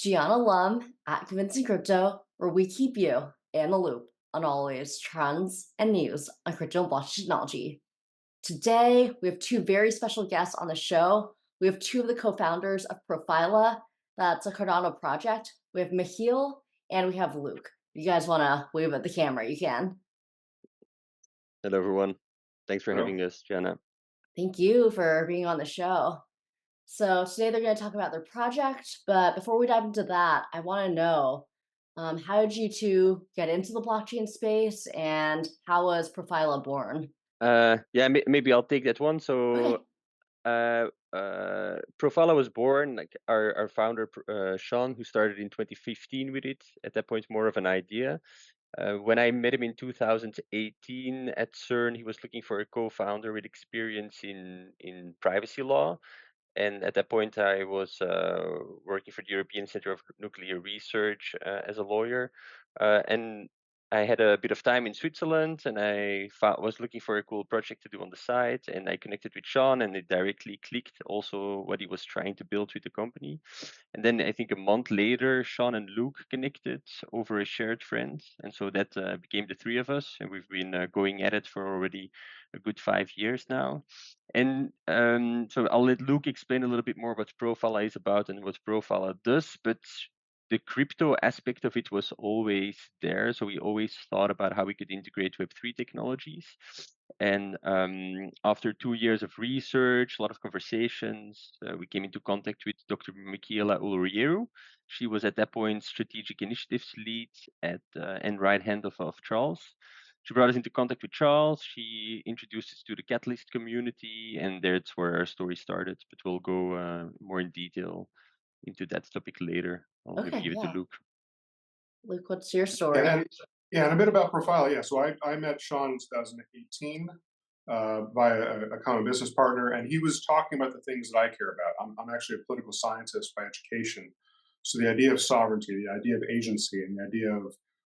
Gianna Lum at Convincing Crypto, where we keep you in the loop on always trends and news on crypto and blockchain technology. Today, we have two very special guests on the show. We have two of the co-founders of Profila, that's a Cardano project. We have Michiel and we have Luke. If you guys want to wave at the camera, you can. Hello, everyone. Thanks for Hello. having us, Gianna. Thank you for being on the show. So today they're going to talk about their project, but before we dive into that, I want to know how did you two get into the blockchain space, and how was Profila born? Yeah, maybe I'll take that one. Okay. So, Profila was born, like our founder, Sean, who started in 2015 with it. At that point, more of an idea. When I met him in 2018 at CERN, he was looking for a co-founder with experience in privacy law. And at that point, I was working for the European Center of Nuclear Research as a lawyer. And I had a bit of time in Switzerland, and I was looking for a cool project to do on the side. And I connected with Sean, and it directly clicked also what he was trying to build with the company. And then I think a month later, Sean and Luke connected over a shared friend. And so that became the three of us. And we've been going at it for already a good 5 years now. And so I'll let Luke explain a little bit more what Profila is about and what Profila does. But the crypto aspect of it was always there. So we always thought about how we could integrate Web3 technologies. And after 2 years of research, a lot of conversations, we came into contact with Dr. Michiela Ulrieru. She was at that point strategic initiatives lead at and right hand of Charles. She brought us into contact with Charles. She introduced us to the Catalyst community, and that's where our story started. But we'll go more in detail into that topic later. I'll maybe Okay, give it to yeah. Luke. Luke, what's your And, story? and yeah, and a bit about Profile. Yeah, so I met Sean in 2018 by a common business partner, and he was talking about the things that I care about. I'm actually a political scientist by education, so the idea of sovereignty, the idea of agency, and the idea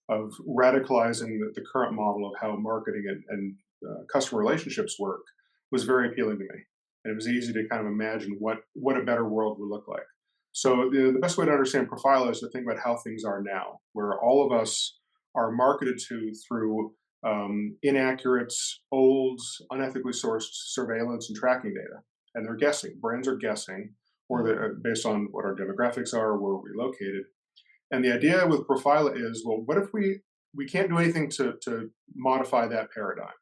of radicalizing the current model of how marketing and customer relationships work was very appealing to me, and it was easy to kind of imagine what a better world would look like. So the best way to understand Profile is to think about how things are now, where all of us are marketed to through inaccurate, old, unethically sourced surveillance and tracking data. And they're guessing. Brands are guessing, or Mhm. they're based on what our demographics are, where we're located. And the idea with Profile is, well, what if we can't do anything to modify that paradigm?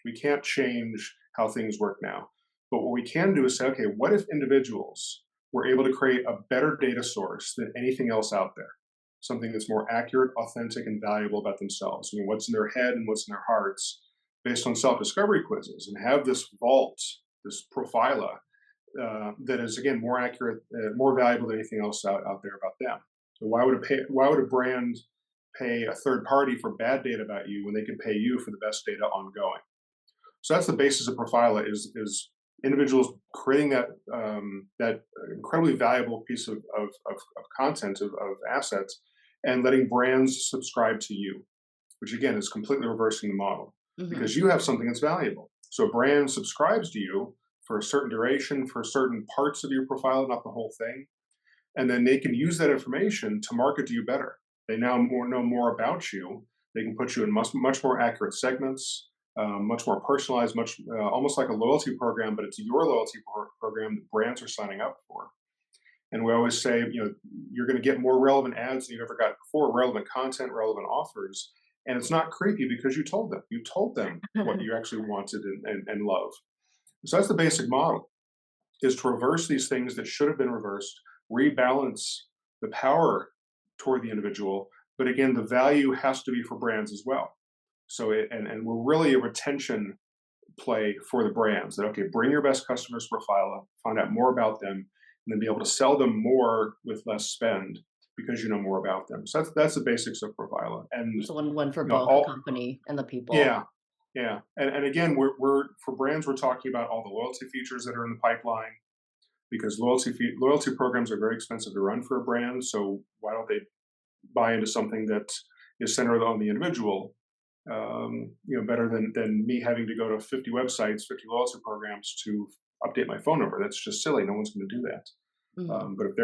We can't change how things work now. But what we can do is say, okay, what if individuals were able to create a better data source than anything else out there? Something that's more accurate, authentic, and valuable about themselves. I mean, what's in their head and what's in their hearts based on self-discovery quizzes, and have this vault, this profila, that is again more accurate, more valuable than anything else out there about them. So why would a brand pay a third party for bad data about you when they can pay you for the best data ongoing? So that's the basis of Profila is individuals creating that incredibly valuable piece of content of assets and letting brands subscribe to you, which again is completely reversing the model Mhm. because you have something that's valuable. So a brand subscribes to you for a certain duration, for certain parts of your profile, not the whole thing, and then they can use that information to market to you better. They now know more about you. They can put you in much more accurate segments, much more personalized, much almost like a loyalty program, but it's your loyalty program that brands are signing up for. And we always say, you're going to get more relevant ads than you've ever got before, relevant content, relevant offers. And it's not creepy because you told them. You told them what you actually wanted and love. So that's the basic model, is to reverse these things that should have been reversed, rebalance the power toward the individual. But again, the value has to be for brands as well. So, and we're really a retention play for the brands that, okay, bring your best customers profile, find out more about them, and then be able to sell them more with less spend because you know more about them. So that's the basics of Profila. And So win-win for both the all company and the people. yeah, yeah. And again, we're for brands, we're talking about all the loyalty features that are in the pipeline because loyalty programs are very expensive to run for a brand. So why don't they buy into something that is centered on the individual? Better than me having to go to 50 websites, 50 loyalty programs to update my phone number. That's just silly. No one's going to do that. But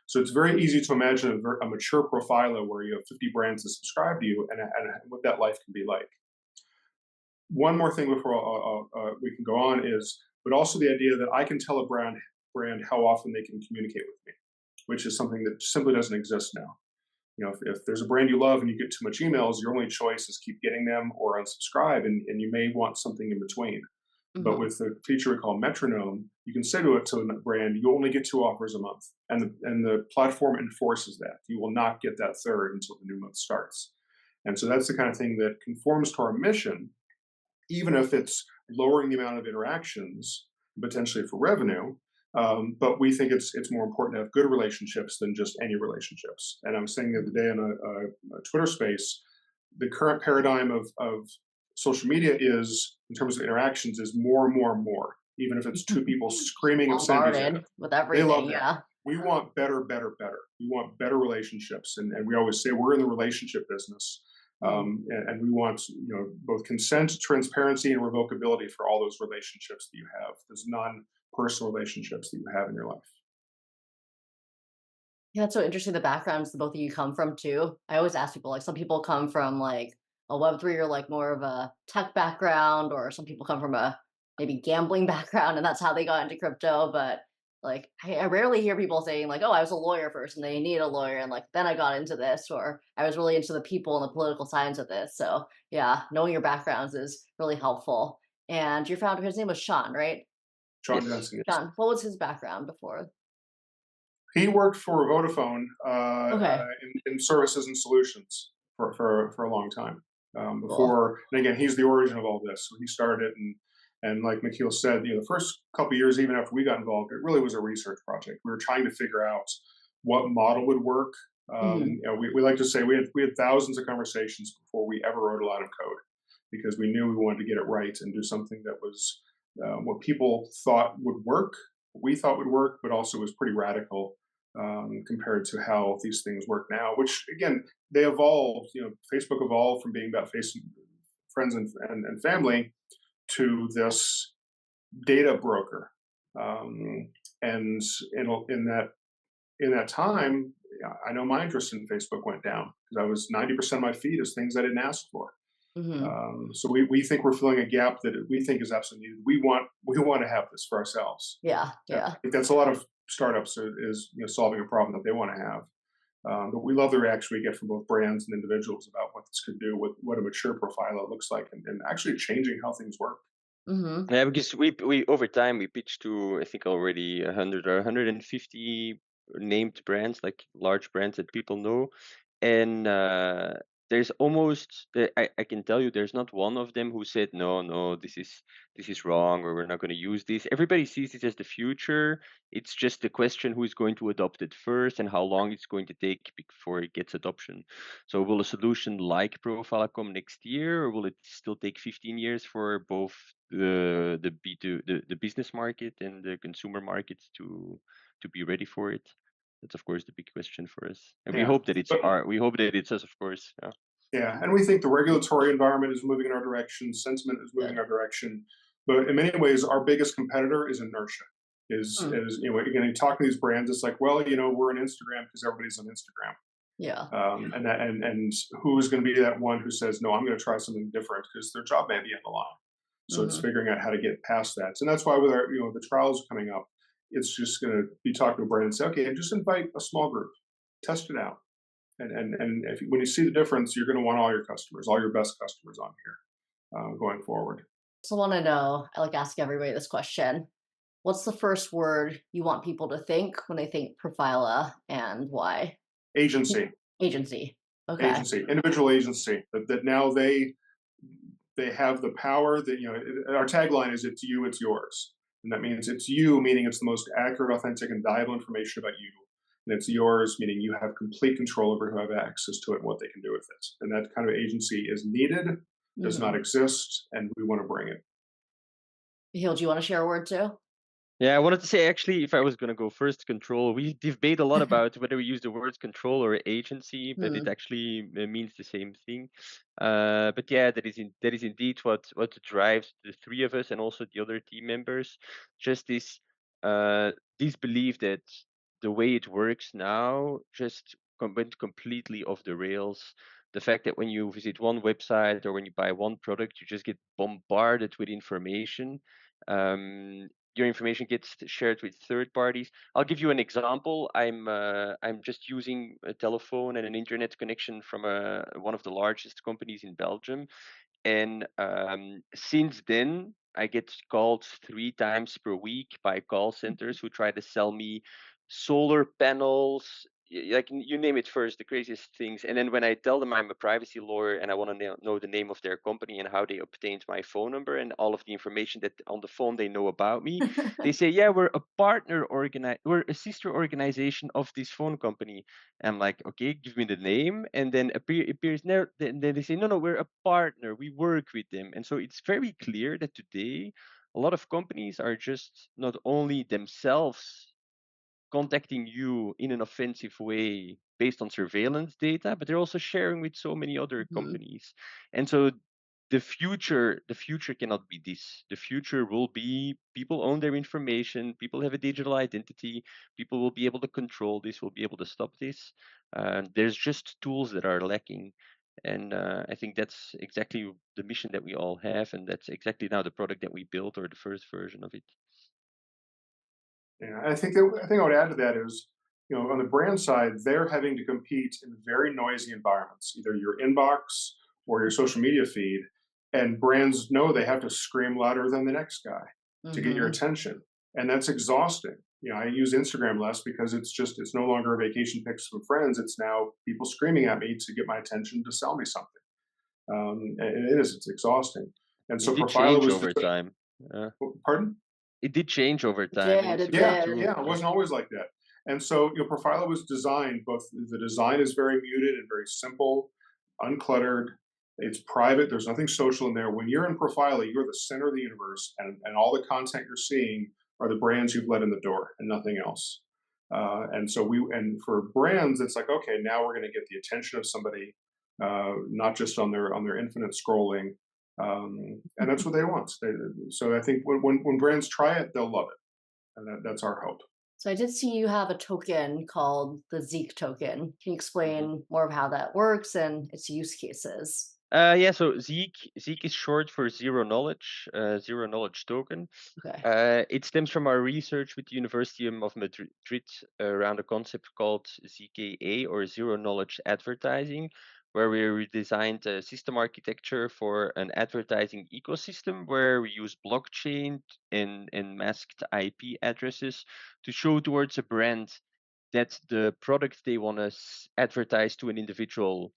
so it's very easy to imagine a mature profiler where you have 50 brands that subscribe to you, and what that life can be like. One more thing before we can go on is, but also the idea that I can tell a brand how often they can communicate with me, which is something that simply doesn't exist now. If there's a brand you love and you get too much emails, your only choice is keep getting them or unsubscribe, and you may want something in between. But with the feature we call metronome, you can say to a brand, you only get 2 offers a month, and the platform enforces that. You will not get that third until the new month starts. And so that's the kind of thing that conforms to our mission, even if it's lowering the amount of interactions potentially for revenue. But we think it's more important to have good relationships than just any relationships. And I was saying the other day in a Twitter space, the current paradigm of social media is, in terms of interactions, is more and more and more. Even if it's 2 people screaming obscenities, with everything. They love that. We want better, better, better. We want better relationships, and we always say we're in the relationship business. And we want both consent, transparency, and revocability for all those relationships that you have, those non-personal relationships that you have in your life. Yeah, it's so interesting the backgrounds the both of you come from too. I always ask people, like some people come from like a Web3 or like more of a tech background, or some people come from a maybe gambling background and that's how they got into crypto. But like I rarely hear people saying like, oh, I was a lawyer first and they need a lawyer and like then I got into this, or I was really into the people and the political science of this. So yeah, knowing your backgrounds is really helpful. And your founder, his name was Sean, right? Sean Yes. Jensen. Yes. Sean, what was his background before? He worked for Vodafone Okay, in services and solutions for a long time. cool. And again, he's the origin of all this. So he started it, and like Michiel said, the first couple of years, even after we got involved, it really was a research project. We were trying to figure out what model would work. We like to say we had thousands of conversations before we ever wrote a lot of code, because we knew we wanted to get it right and do something that was what people thought would work, what we thought would work, but also was pretty radical compared to how these things work now. Which again, they evolved. Facebook evolved from being about friends and family to this data broker, and in that time, I know my interest in Facebook went down because I was 90% of my feed is things I didn't ask for. So we think we're filling a gap that we think is absolutely needed. We want to have this for ourselves. Yeah, I yeah. think that's a lot of startups is solving a problem that they want to have. But we love the reaction we get from both brands and individuals about what this could do, what a mature profiler looks like, and actually changing how things work. Yeah, because we over time we pitched to, I think, already 100 or 150 named brands, like large brands that people know, and there's almost I can tell you there's not one of them who said no, this is wrong, or we're not going to use this. Everybody sees it as the future. It's just the question who is going to adopt it first and how long it's going to take before it gets adoption. So will a solution like Profila come next year, or will it still take 15 years for both the business market and the consumer markets to be ready for it? That's of course the big question for us, and we Yeah, hope that it's we hope that it's us, of course. Yeah, and we think the regulatory environment is moving in our direction, sentiment is moving in our direction, but in many ways, our biggest competitor is inertia. Again, you talk to these brands, it's like, well, we're on Instagram because everybody's on Instagram. Yeah. And who's going to be that one who says, no, I'm going to try something different, because their job may be on the line. So it's figuring out how to get past that. And that's why with our, the trials coming up, it's just going to be talking to a brand and say, okay, just invite a small group, test it out. And when you see the difference, you're going to want all your customers, all your best customers on here going forward. So I want to know, I like asking everybody this question. What's the first word you want people to think when they think Profila, and why? Agency. Agency. Okay. Agency. Individual agency. That now they have the power that, our tagline is, it's you, it's yours. And that means it's you, meaning it's the most accurate, authentic, and valuable information about you. And it's yours, meaning you have complete control over who have access to it and what they can do with it. And that kind of agency is needed, does not exist, and we want to bring it. Michiel, do you want to share a word too? Yeah, I wanted to say, actually, if I was going to go first, control. We debate a lot about whether we use the words control or agency, but it actually means the same thing. But yeah, that is indeed what drives the three of us and also the other team members. Just this this belief that the way it works now just went completely off the rails. The fact that when you visit one website or when you buy one product, you just get bombarded with information. Your information gets shared with third parties. I'll give you an example. I'm just using a telephone and an internet connection from one of the largest companies in Belgium, and since then, I get called 3 times per week by call centers who try to sell me solar panels, like you name it first, the craziest things. And then when I tell them I'm a privacy lawyer and I want to know the name of their company and how they obtained my phone number and all of the information that on the phone they know about me, they say, yeah, we're a sister organization of this phone company. I'm like, okay, give me the name, and then appears there. Then they say, no, no, we're a partner. We work with them, and so it's very clear that today a lot of companies are just not only themselves contacting you in an offensive way based on surveillance data, but they're also sharing with so many other Mhm. companies. And so the future cannot be this. The future will be people own their information, people have a digital identity, people will be able to control this, will be able to stop this. There's just tools that are lacking. And I think that's exactly the mission that we all have, and that's exactly now the product that we built, or the first version of it. Yeah, I think I would add to that is, on the brand side, they're having to compete in very noisy environments, either your inbox or your social media feed, and brands know they have to scream louder than the next guy to get your Mhm. attention, and that's exhausting. I use Instagram less because it's no longer vacation pics from friends. It's now people screaming at me to get my attention to sell me something. And it's exhausting. And It so did Profila change was, over time. Uh, pardon? it did change over It time. did, it Yeah, Instagram did. too. yeah, it wasn't always like that. And so, Profila was designed, both the design is very muted and very simple, uncluttered. It's private. There's nothing social in there. When you're in Profila, you're the center of the universe, and all the content you're seeing are the brands you've let in the door and nothing else. And for brands, it's like, okay, now we're going to get the attention of somebody, not just on their infinite scrolling, and that's what they want. So I think when brands try it, they'll love it, and that's our hope. So I did see you have a token called the Zeek token. Can you Mhm. explain more of how that works and its use cases? Yeah, so Zeek is short for zero knowledge token. Okay. It stems from our research with the University of Madrid around a concept called ZKA, or zero knowledge advertising, where we redesigned a system architecture for an advertising ecosystem where we use blockchain and masked IP addresses to show towards a brand that the product they want to advertise to an individual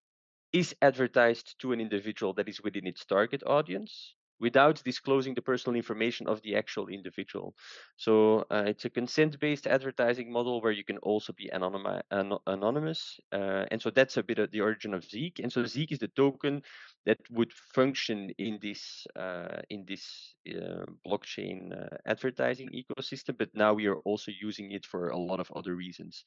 is advertised to an individual that is within its target audience without disclosing the personal information of the actual individual. So it's a consent-based advertising model where you can also be anonymous. And so that's a bit of the origin of Zeek. And so Zeek is the token that would function in this blockchain advertising ecosystem. But now we are also using it for a lot of other reasons.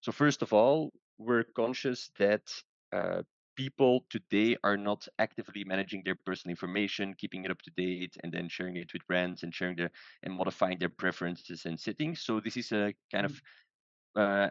So first of all, we're conscious that uh, people today are not actively managing their personal information, keeping it up to date, and then sharing it with brands and sharing their and modifying their preferences and settings. So this is a kind of uh,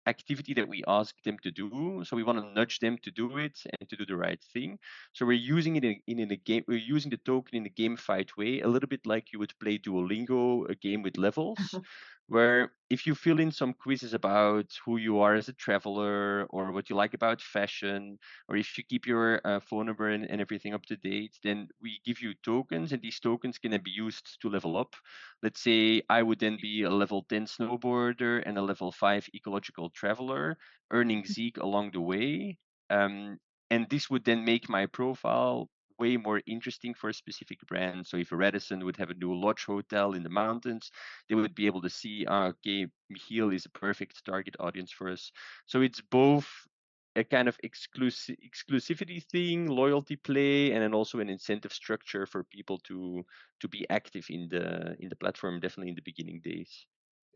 activity that we ask them to do. So we want to nudge them to do it and to do the right thing. So we're using it in a game. We're using the token in a gamified way, a little bit like you would play Duolingo, a game with levels, where if you fill in some quizzes about who you are as a traveler or what you like about fashion, or if you keep your phone number and everything up to date, then we give you tokens, and these tokens can then be used to level up. Let's say I would then be a level 10 snowboarder and a level 5 ecological traveler, earning Zeek along the way. And this would then make my profile way more interesting for a specific brand. So if a Radisson would have a new lodge hotel in the mountains, they would be able to see, okay, Michiel is a perfect target audience for us. So it's both a kind of exclusivity thing, loyalty play, and then also an incentive structure for people to be active in the platform, definitely in the beginning days.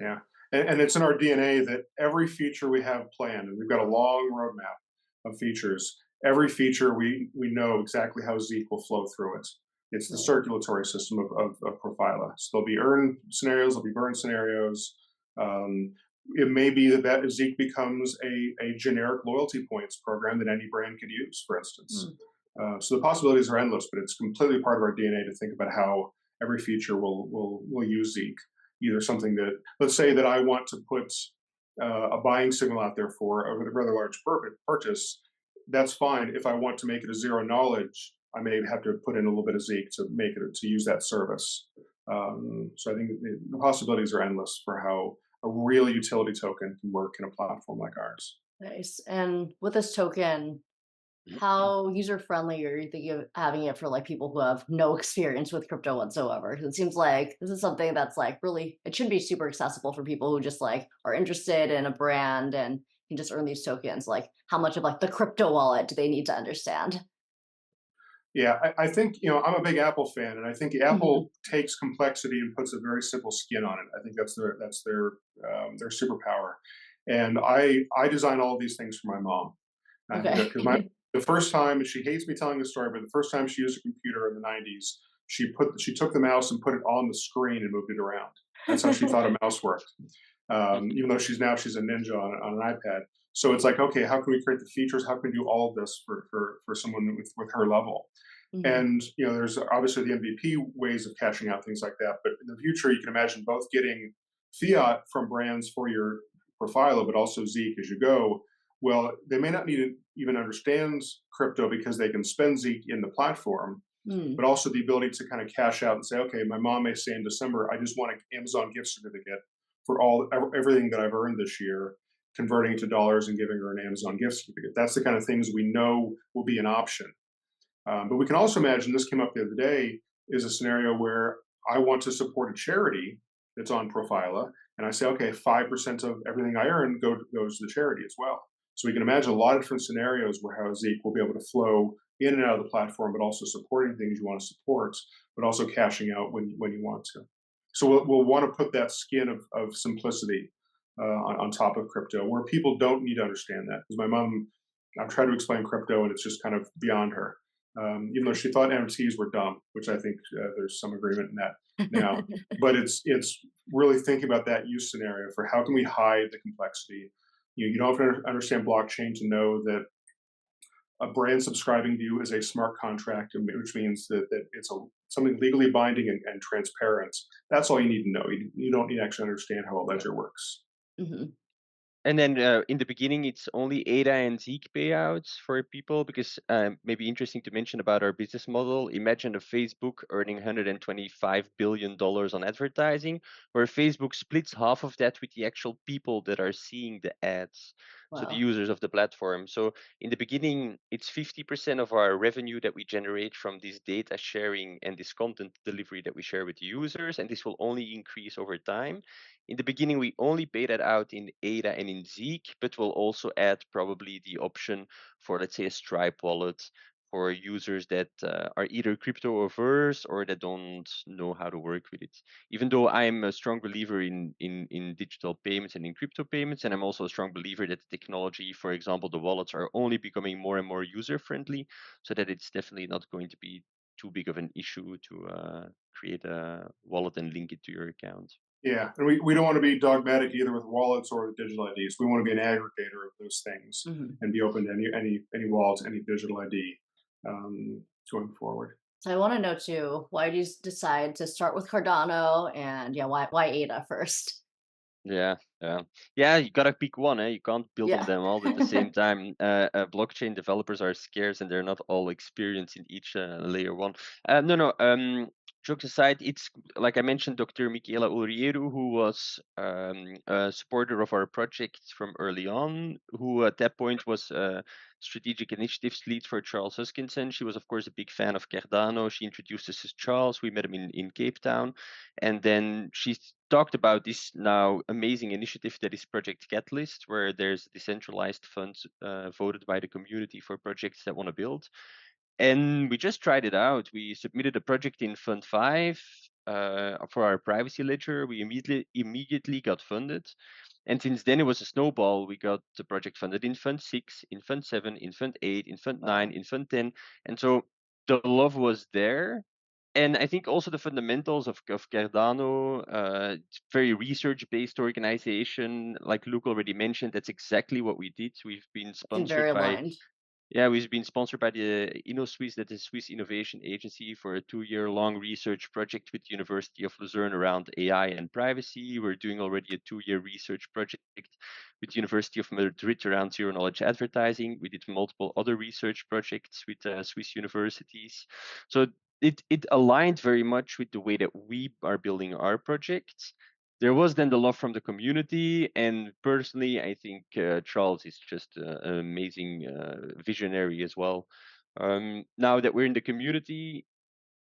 Yeah, and it's in our DNA that every feature we have planned, and we've got a long roadmap of features. Every feature we know exactly how Zeek will flow through it. It's the Right. circulatory system of Profila. So there'll be earn scenarios, there'll be burn scenarios. Um, it may be that Zeek becomes a generic loyalty points program that any brand could use, for instance. Hmm. So the possibilities are endless, but it's completely part of our DNA to think about how every feature will use Zeek. Either something that, let's say that I want to put a buying signal out there for a rather large purchase, that's fine. If I want to make it a zero knowledge, I may have to put in a little bit of Zeek to make it to use that service. So I think the possibilities are endless for how a real utility token can work in a platform like ours. Nice. And with this token, how user friendly are you thinking of having it for like people who have no experience with crypto whatsoever? 'Cause it seems like this is something that's like really, it should be super accessible for people who just like are interested in a brand and can just earn these tokens. Like, how much of like the crypto wallet do they need to understand? Yeah, I think I'm a big Apple fan, and I think Mhm. Apple takes complexity and puts a very simple skin on it. I think their superpower. And I design all of these things for my mom, and Okay. because my the first time, she hates me telling the story, but the first time she used a computer in the '90s, she took the mouse and put it on the screen and moved it around. That's how she thought a mouse worked. Even though she's a ninja on an iPad. So it's like, okay, how can we create the features? How can we do all of this for someone with her level? Mhm. And there's obviously the MVP ways of cashing out things like that. But in the future, you can imagine both getting fiat from brands for your Profila, but also Zeek as you go. Well, they may not need to even understand crypto because they can spend Zeek in the platform, Mm. but also the ability to kind of cash out and say, okay, my mom may say in December, I just want an Amazon gift certificate for everything that I've earned this year, converting it to dollars and giving her an Amazon gift certificate. That's the kind of things we know will be an option. But we can also imagine, this came up the other day, is a scenario where I want to support a charity that's on Profila, and I say, okay, 5% of everything I earn goes to the charity as well. So we can imagine a lot of different scenarios where how Zeek will be able to flow in and out of the platform, but also supporting things you want to support, but also cashing out when you want to. So we'll want to put that skin of simplicity on top of crypto, where people don't need to understand that. Because my mom, I've tried to explain crypto, and it's just kind of beyond her. Even though she thought NFTs were dumb, which I think there's some agreement in that now. But it's really thinking about that use scenario for how can we hide the complexity. You don't have to understand blockchain to know that a brand subscribing to you is a smart contract, which means that it's something legally binding and transparent. That's all you need to know. You don't need to actually understand how a Yeah. ledger works. Mhm. And then in the beginning, it's only ADA and Zeek payouts for people because maybe interesting to mention about our business model. Imagine a Facebook earning $125 billion on advertising, where Facebook splits half of that with the actual people that are seeing the ads. So the Wow. users of the platform. So in the beginning, it's 50% of our revenue that we generate from this data sharing and this content delivery that we share with users. And this will only increase over time. In the beginning, we only pay that out in ADA and in Zeek, but we'll also add probably the option for, let's say, a Stripe wallet for users that are either crypto averse or that don't know how to work with it. Even though I'm a strong believer in digital payments and in crypto payments, and I'm also a strong believer that the technology, for example, the wallets are only becoming more and more user friendly, so that it's definitely not going to be too big of an issue to create a wallet and link it to your account. Yeah, and we don't want to be dogmatic either with wallets or with digital IDs. We want to be an aggregator of those things Mhm. and be open to any wallet, any digital ID going forward. So I want to know too, why did you decide to start with Cardano, and yeah, why ADA first? Yeah, yeah, yeah. You gotta pick one. You can't build on Yeah. them all at the same time. Blockchain developers are scarce, and they're not all experienced in each layer one. No, no. Jokes aside, it's like I mentioned, Dr. Michela Urieru, who was a supporter of our project from early on, who at that point was strategic initiatives lead for Charles Hoskinson. She was, of course, a big fan of Cardano. She introduced us to Charles. We met him in Cape Town. And then she talked about this now amazing initiative that is Project Catalyst, where there's decentralized funds voted by the community for projects that want to build. And we just tried it out. We submitted a project in Fund 5 for our privacy ledger. We immediately got funded. And since then, it was a snowball. We got the project funded in Fund 6, in Fund 7, in Fund 8, in Fund 9, Wow. in Fund 10. And so the love was there, And I think also the fundamentals of Cardano, it's very research-based organization. Like Luke already mentioned, that's exactly what we did. We've been Seem sponsored very by aligned. we've been sponsored by the InnoSwiss, that is Swiss Innovation Agency, for a 2-year-long research project with the University of Lucerne around AI and privacy. We're doing already a 2-year research project with the University of Madrid around zero-knowledge advertising. We did multiple other research projects with Swiss universities. So it aligned very much with the way that we are building our projects. There was then the love from the community, and personally, I think Charles is just an amazing visionary as well. Now that we're in the community,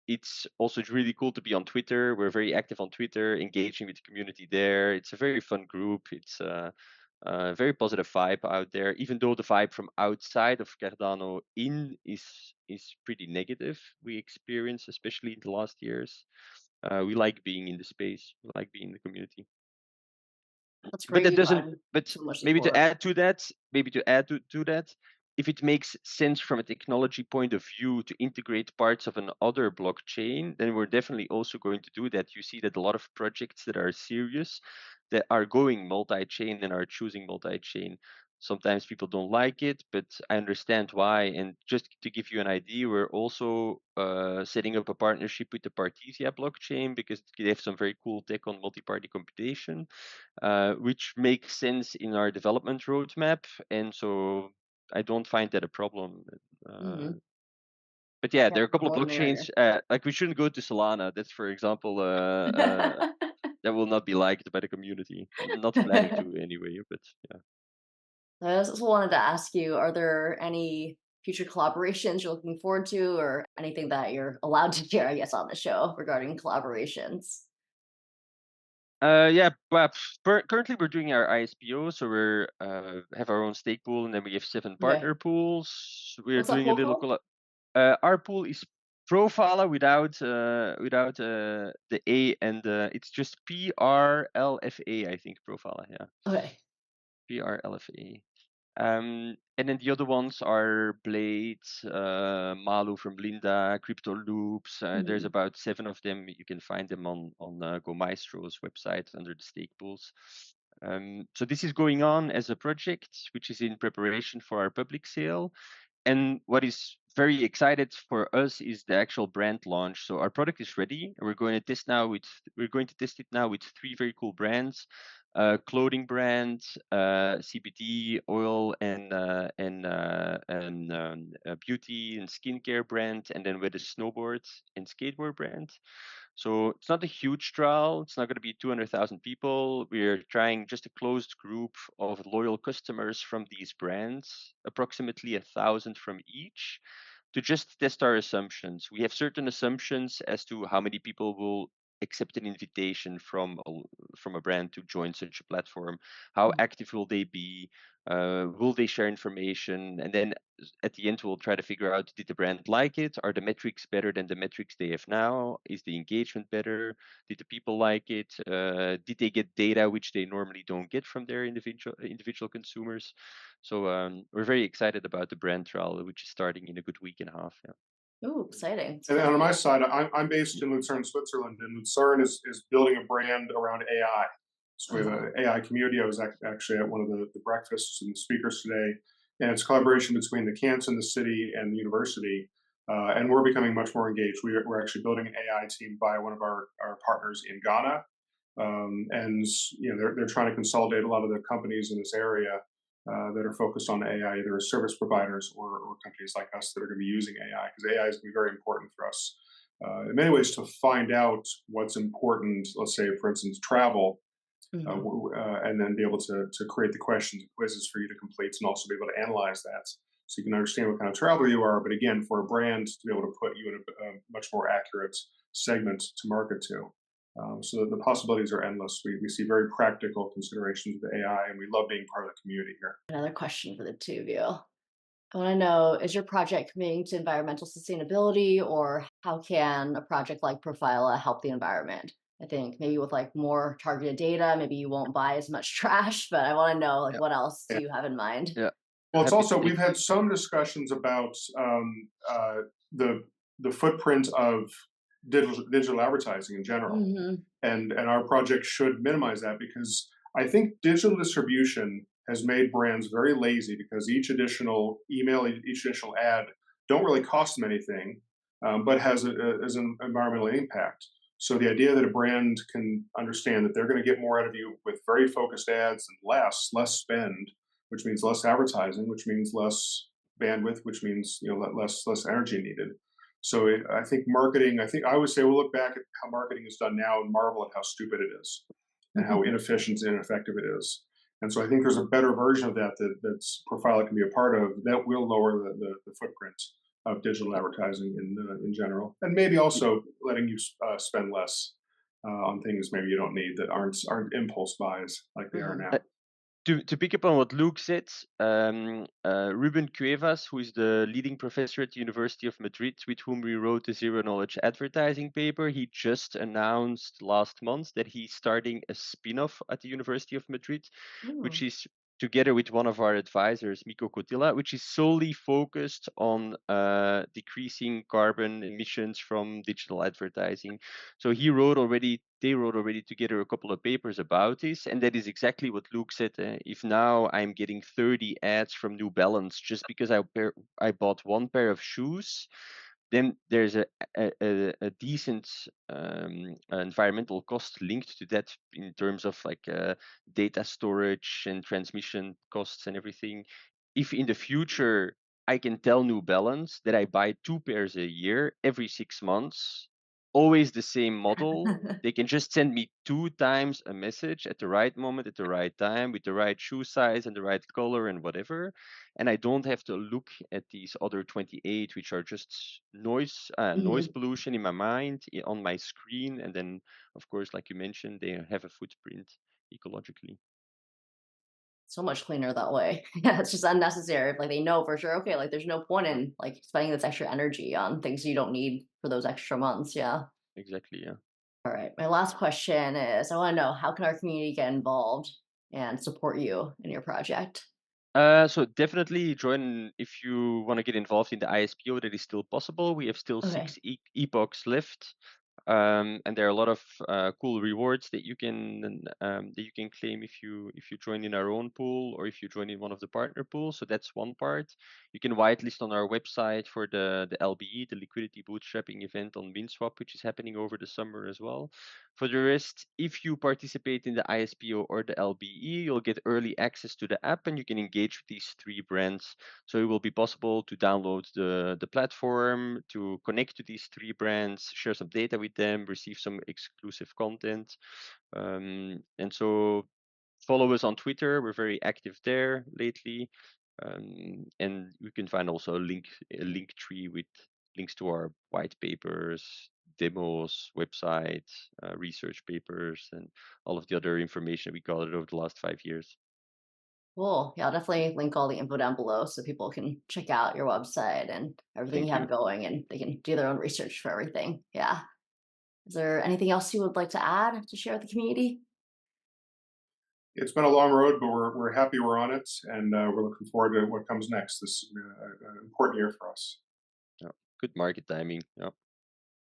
it's also really cool to be on Twitter. We're very active on Twitter, engaging with the community there. It's a very fun group. It's a very positive vibe out there, even though the vibe from outside of Cardano in is pretty negative. We experience, especially in the last years. We like being in the space. We like being in the community. That's But great that you've doesn't. gotten But so much maybe to support. add to that, if it makes sense from a technology point of view to integrate parts of another blockchain, then we're definitely also going to do that. You see that a lot of projects that are serious, that are going multi-chain and are choosing multi-chain. Sometimes people don't like it, but I understand why. And just to give you an idea, we're also setting up a partnership with the Partisia blockchain because they have some very cool tech on multi-party computation, which makes sense in our development roadmap. And so I don't find that a problem. Hmm. But yeah, Yeah, there are a couple of more the merrier. blockchains. Like we shouldn't go to Solana. That's, for example, that will not be liked by the community. Not planning I to anyway. But yeah. just wanted to ask you, are there any future collaborations you're looking forward to, or anything that you're allowed to share, I guess, on the show regarding collaborations? Yeah, but currently we're doing our ISPO, so we're have our own stake pool, and then we have 7 Okay. partner pools. We're What's that doing a poll little called? our pool is Profila without the A, and it's just PRLFA, I think. Profila, yeah, Okay. PRLFA. And then the other ones are Blade, Malu from Linda, Crypto Loops. There's Mhm. about 7 of them. You can find them on Go Maestro's website under the stake pools. So this is going on as a project, which is in preparation for our public sale. And what is very excited for us is the actual brand launch. So our product is ready, and we're going to test it now with 3 very cool brands: clothing brand, CBD oil, and beauty and skincare brand, and then with a snowboard and skateboard brand. So it's not a huge trial. It's not going to be 200,000 people. We're trying just a closed group of loyal customers from these brands, approximately 1,000 from each, to just test our assumptions. We have certain assumptions as to how many people will accept an invitation from a brand to join such a platform. How Mhm. active will they be? Will they share information? And then at the end, we'll try to figure out, did the brand like it? Are the metrics better than the metrics they have now? Is the engagement better? Did the people like it? Did they get data which they normally don't get from their individual consumers? So we're very excited about the brand trial, which is starting in a good week and a half. Yeah. Ooh, exciting. It's And good. on my side, I'm based in Lucerne, Switzerland, and Lucerne is building a brand around AI. So we have Uh-huh. an AI community. I was actually at one of the breakfasts and the speakers today, and it's collaboration between the canton, the city, and the university. And we're becoming much more engaged. We're actually building an AI team by one of our partners in Ghana, and they're trying to consolidate a lot of the companies in this area that are focused on AI, either as service providers or companies like us that are going to be using AI, because AI is going to be very important for us. In many ways, to find out what's important, let's say, for instance, travel, Mhm. and then be able to create the questions and quizzes for you to complete, and also be able to analyze that so you can understand what kind of traveler you are. But again, for a brand to be able to put you in a much more accurate segment to market to. So the possibilities are endless. We see very practical considerations with AI, and we love being part of the community here. Another question for the two of you. I want to know, is your project committing to environmental sustainability, or how can a project like Profila help the environment? I think maybe with like more targeted data, maybe you won't buy as much trash, but I want to know like Yeah. what else do Yeah. you have in mind? Yeah. Well, it's Happy to also take. we've had some discussions about the the footprint of digital advertising in general. Hmm. And our project should minimize that, because I think digital distribution has made brands very lazy, because each additional email, each additional ad don't really cost them anything, but has an environmental impact. So the idea that a brand can understand that they're going to get more out of you with very focused ads and less spend, which means less advertising, which means less bandwidth, which means less energy needed. So I think marketing. I think I would say we'll look back at how marketing is done now and marvel at how stupid it is, and how inefficient and ineffective it is. And so I think there's a better version of that that's Profila can be a part of, that will lower the footprint of digital advertising in general, and maybe also letting you spend less on things maybe you don't need, that aren't impulse buys like they are Hmm. now. To pick up on what Luke said, Ruben Cuevas, who is the leading professor at the University of Madrid, with whom we wrote the zero knowledge advertising paper, he just announced last month that he's starting a spin-off at the University of Madrid, which is together with one of our advisors, Mikko Kotila, which is solely focused on decreasing carbon emissions from digital advertising. So they wrote already together a couple of papers about this, and that is exactly what Luke said. If now I'm getting 30 ads from New Balance just because I bought one pair of shoes, then there's a decent environmental cost linked to that in terms of like data storage and transmission costs and everything. If in the future I can tell New Balance that I buy 2 pairs a year every 6 months, always the same model, they can just send me 2 times a message at the right moment, at the right time, with the right shoe size and the right color and whatever. And I don't have to look at these other 28, which are just noise pollution in my mind, on my screen. And then, of course, like you mentioned, they have a footprint ecologically. So much cleaner that way. Yeah, it's just unnecessary. Like they know for sure, okay, like there's no point in like spending this extra energy on things you don't need for those extra months. Yeah. Exactly, yeah. All right. My last question is, I want to know, how can our community get involved and support you in your project? So definitely join if you want to get involved in the ISPO. That is still possible. We have still Okay. 6 epochs left, and there are a lot of cool rewards that you can claim if you join in our own pool, or if you join in one of the partner pools. So that's one part. You can whitelist on our website for the LBE, the liquidity bootstrapping event on MinSwap, which is happening over the summer as well. For the rest, if you participate in the ISPO or the LBE, you'll get early access to the app, and you can engage with these 3 brands. So it will be possible to download the platform, to connect to these 3 brands, share some data with them, receive some exclusive content. And so follow us on Twitter. We're very active there lately. And you can find also a link tree with links to our white papers, demos, website, research papers, and all of the other information we gathered over the last 5 years. Cool. Yeah, I'll definitely link all the info down below so people can check out your website and everything you Thank you. have going, and they can do their own research for everything. Yeah. Is there anything else you would like to add to share with the community? It's been a long road, but we're happy we're on it, and we're looking forward to what comes next. This is an important year for us. Yeah. Good market timing. Yeah.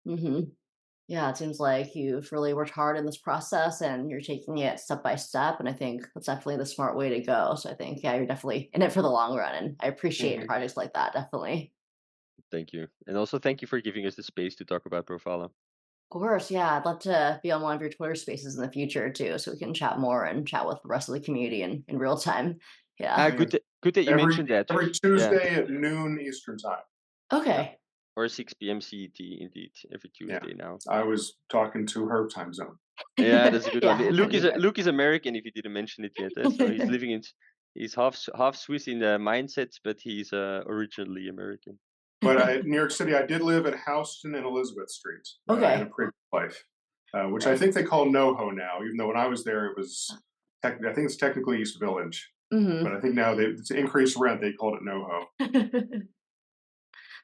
Hmm. Yeah, it seems like you've really worked hard in this process and you're taking it step by step. And I think that's definitely the smart way to go. So I think, yeah, you're definitely in it for the long run. And I appreciate Hmm. projects like that, definitely. Thank you. And also thank you for giving us the space to talk about Profila. Of course, yeah, I'd love to be on one of your Twitter spaces in the future too, so we can chat more and chat with the rest of the community in real time. Yeah. Oh, yes. Good that you Every mentioned that. every Yeah. Tuesday at noon Eastern time. Yeah. Okay. Or 6 p.m. CET, indeed, every Yeah, Tuesday now. I was talking to her time zone. Yeah, that's a good one. Yeah. Luke is American, if you didn't mention it yet. So he's half Swiss in the mindset, but he's originally American. But New York City, I did live at Houston and Elizabeth Street in a Okay. previous life, which I Nice. think they call NoHo now. Even though when I was there, it was I think it's technically East Village, but Hmm. I think now to increase rent, they called it NoHo.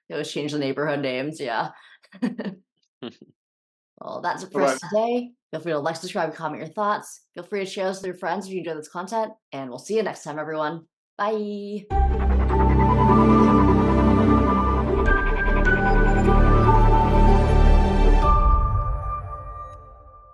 They always change the neighborhood names. Yeah. Well, that's it for Bye us bye. today. Feel free to like, subscribe, and comment your thoughts. Feel free to share this with your friends if you enjoy this content. And we'll see you next time, everyone. Bye.